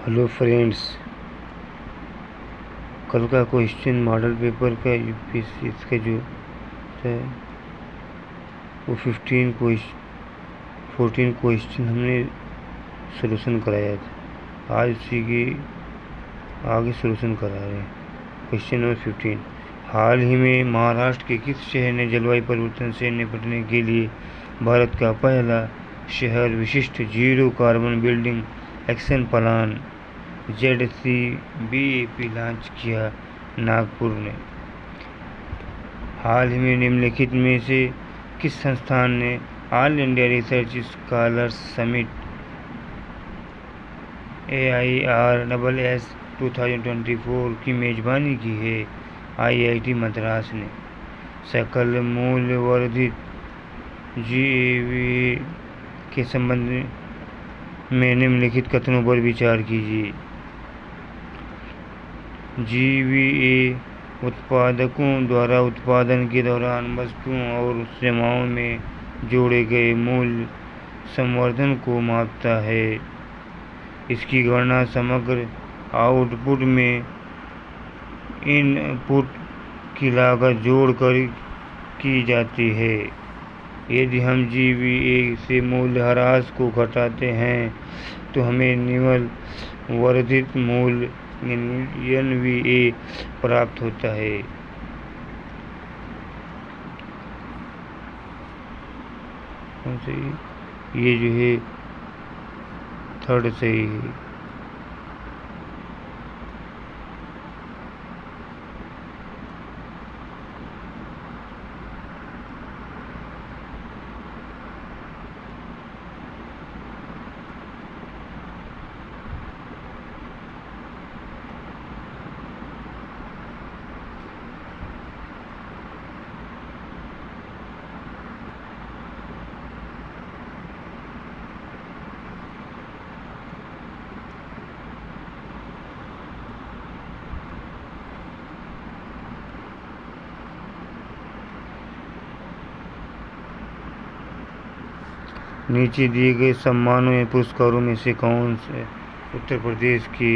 Hello friends, कल का question model paper का यूपीएससी इसका जो है वो 14 क्वेश्चन हमने सॉल्यूशन कराया था। आज उसी के आगे सॉल्यूशन करा रहे हैं। क्वेश्चन नंबर 15, हाल ही में महाराष्ट्र के किस शहर ने जलवायु परिवर्तन से निपटने के लिए भारत का पहला शहर विशिष्ट zero carbon building action plan ZCBAP launch किया? नागपुर ने। हाल ही में निम्नलिखित में से किस संस्थान ने all India research scholars summit AIRSS 2024 की मेजबानी की है? IIT मद्रास ने। सकल मूल्य वर्धित GAVA के संबंध में निम्नलिखित कथनों पर विचार कीजिए। GVA उत्पादकों द्वारा उत्पादन के दौरान वस्तुओं और सेवाओं में जोड़े गए मूल्य संवर्धन को मापता है। इसकी गणना समग्र आउटपुट में इनपुट की लागत जोड़कर की जाती है। यदि हम GVA से मूल्यह्रास को घटाते हैं तो हमें निवल वर्धित मूल्य NVA प्राप्त होता है। ये जो है थर्ड सही है। नीचे दिए गए सम्मानों या पुरस्कारों में से कौन से उत्तर प्रदेश के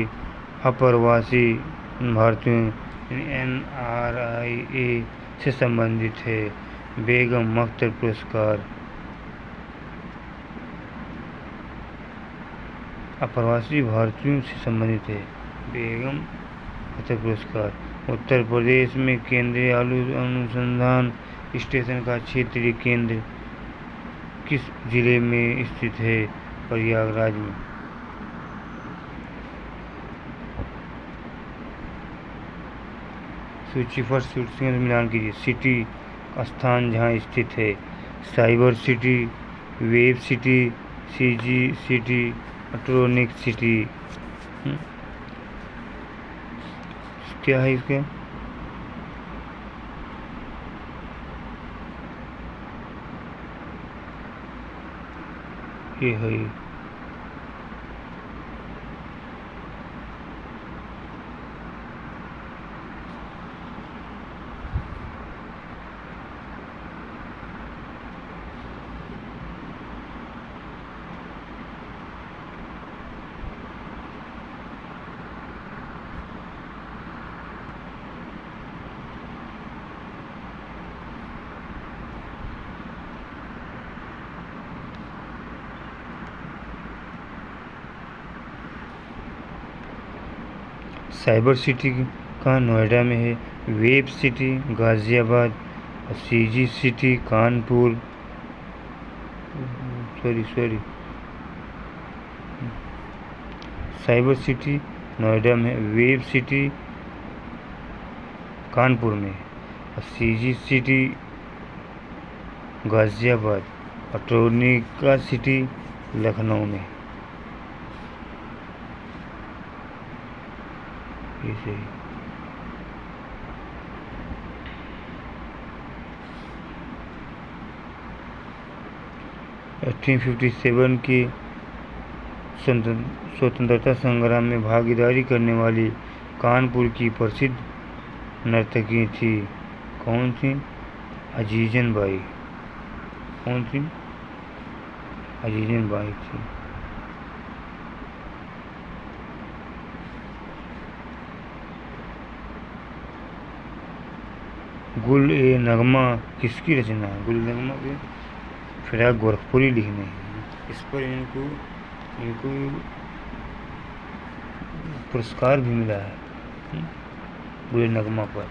अप्रवासी भारतीयों NRIA से संबंधित है? बेगम अख्तर पुरस्कार। अप्रवासी भारतीयों से संबंधित है बेगम अख्तर पुरस्कार। उत्तर प्रदेश में केंद्रीय अनुसंधान स्टेशन का क्षेत्रीय केंद्र किस जिले में स्थित है? प्रयागराज में। सूची पर सूचियों में मिलान कीजिए। सिटी स्थान जहाँ स्थित है: cyber city, web city, CG city, electronic city. क्या है इसका? ये है साइबर सिटी का नोएडा में है, वेब सिटी गाज़ियाबाद और CG city Kanpur. Sorry cyber city Noida में, वेब सिटी कानपुर में और CG सिटी गाज़ियाबाद और इलेक्ट्रॉनिक सिटी लखनऊ में। इसे 1857 के स्वतंत्रता संग्राम में भागीदारी करने वाली कानपुर की प्रसिद्ध नर्तकी थी। कौन सी? अजीजन बाई। कौन सी? अजीजन बाई थी। गुल ए नगमा किसकी रचना है? गुल नगमा के फिराक गोरखपुरी लिखने हैं। इस पर इनको पुरस्कार भी मिला है गुल नगमा पर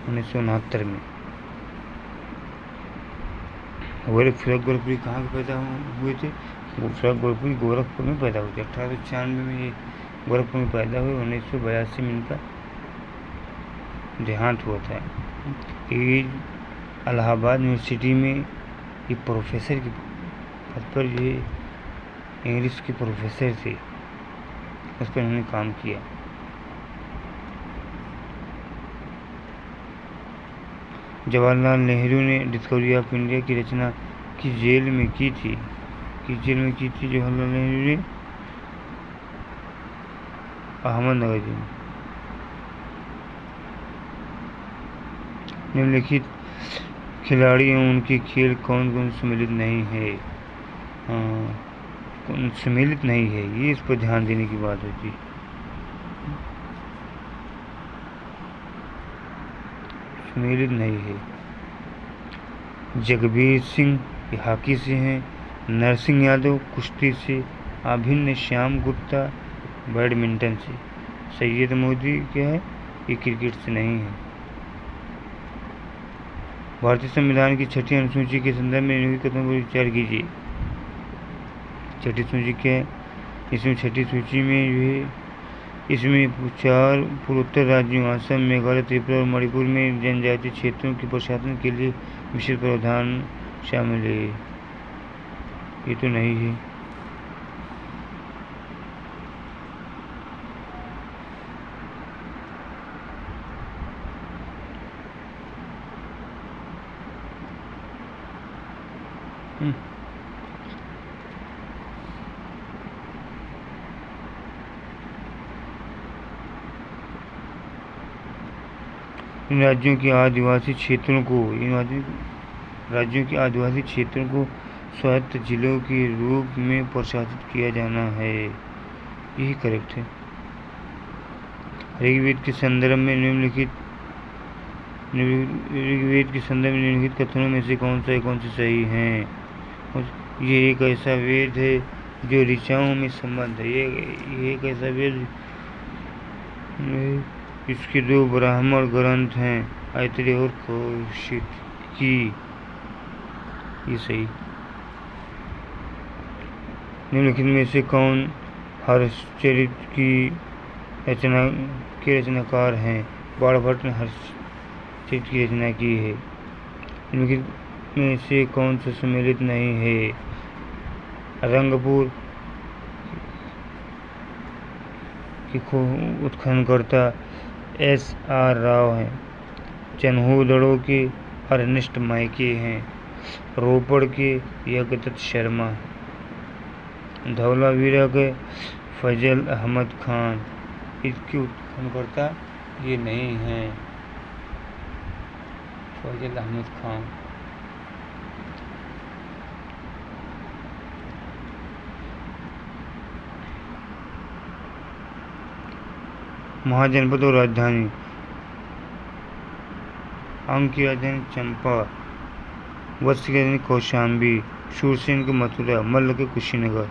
1969 में। फिराक गोरखपुरी कहाँ के पैदा हुए थे? फिराक गोरखपुरी गोरखपुर में पैदा हुए थे। 1896 में ये गोरखपुर में पैदा हुए। 1982 में इनका देहांत हुआ था। ये इलाहाबाद यूनिवर्सिटी में ये प्रोफेसर के पद पर ये इंग्लिश के प्रोफेसर थे, उस पर इन्होंने काम किया। जवाहरलाल नेहरू ने डिस्कवरी ऑफ इंडिया की रचना किस जेल में की थी? जवाहरलाल नेहरू ने अहमदनगर जेल में। निम्नलिखित खिलाड़ी एवं उनके खेल कौन कौन सम्मिलित नहीं है? सम्मिलित नहीं है, ये इस पर ध्यान देने की बात होती है। सम्मिलित नहीं है। जगबीर सिंह हॉकी से हैं, नरसिंह यादव कुश्ती से, अभिन्न श्याम गुप्ता बैडमिंटन से, सैयद मोदी क्या है? ये क्रिकेट से नहीं है। भारतीय संविधान की छठी अनुसूची के संदर्भ में निम्नलिखित कथनों पर विचार कीजिए। छठी सूची क्या है? इसमें छठी सूची में जो है इसमें 4 पूर्वोत्तर राज्यों असम, मेघालय, त्रिपुरा और मणिपुर में जनजातीय क्षेत्रों के प्रशासन के लिए विशेष प्रावधान शामिल है। ये तो नहीं है। इन राज्यों के आदिवासी क्षेत्रों को स्वायत्त जिलों के रूप में प्रशासित किया जाना है। यही करेक्ट है। ऋग्वेद के संदर्भ में निम्नलिखित कथनों में से कौन से सही हैं? ये एक ऐसा वेद है जो ऋचाओं में संबद्ध है। ये एक ऐसा वेद, इसके 2 ब्राह्मण ग्रंथ हैं, ऐतरेय और कौशिकी। ये सही। निम्नलिखित में से कौन हर्षचरित के रचनाकार हैं? बाणभट्ट ने हर्षचरित की रचना की है। निम्नलिखित में से कौन सा सम्मिलित नहीं है? रंगपुर की उत्खननकर्ता S.R. राव हैं। चन्हूदड़ों के अर्नेस्ट माइके हैं। रोपड़ के यज्ञदत्त शर्मा, धौलावीरा के फजल अहमद खान। इसके उत्खननकर्ता ये नहीं हैं, फजल अहमद खान। महाजनपद और राजधानी। अंग की राजधानी चंपा, वत्स की राजधानी कौशाम्बी, शूरसेन के मथुरा, मल्ल के कुशीनगर।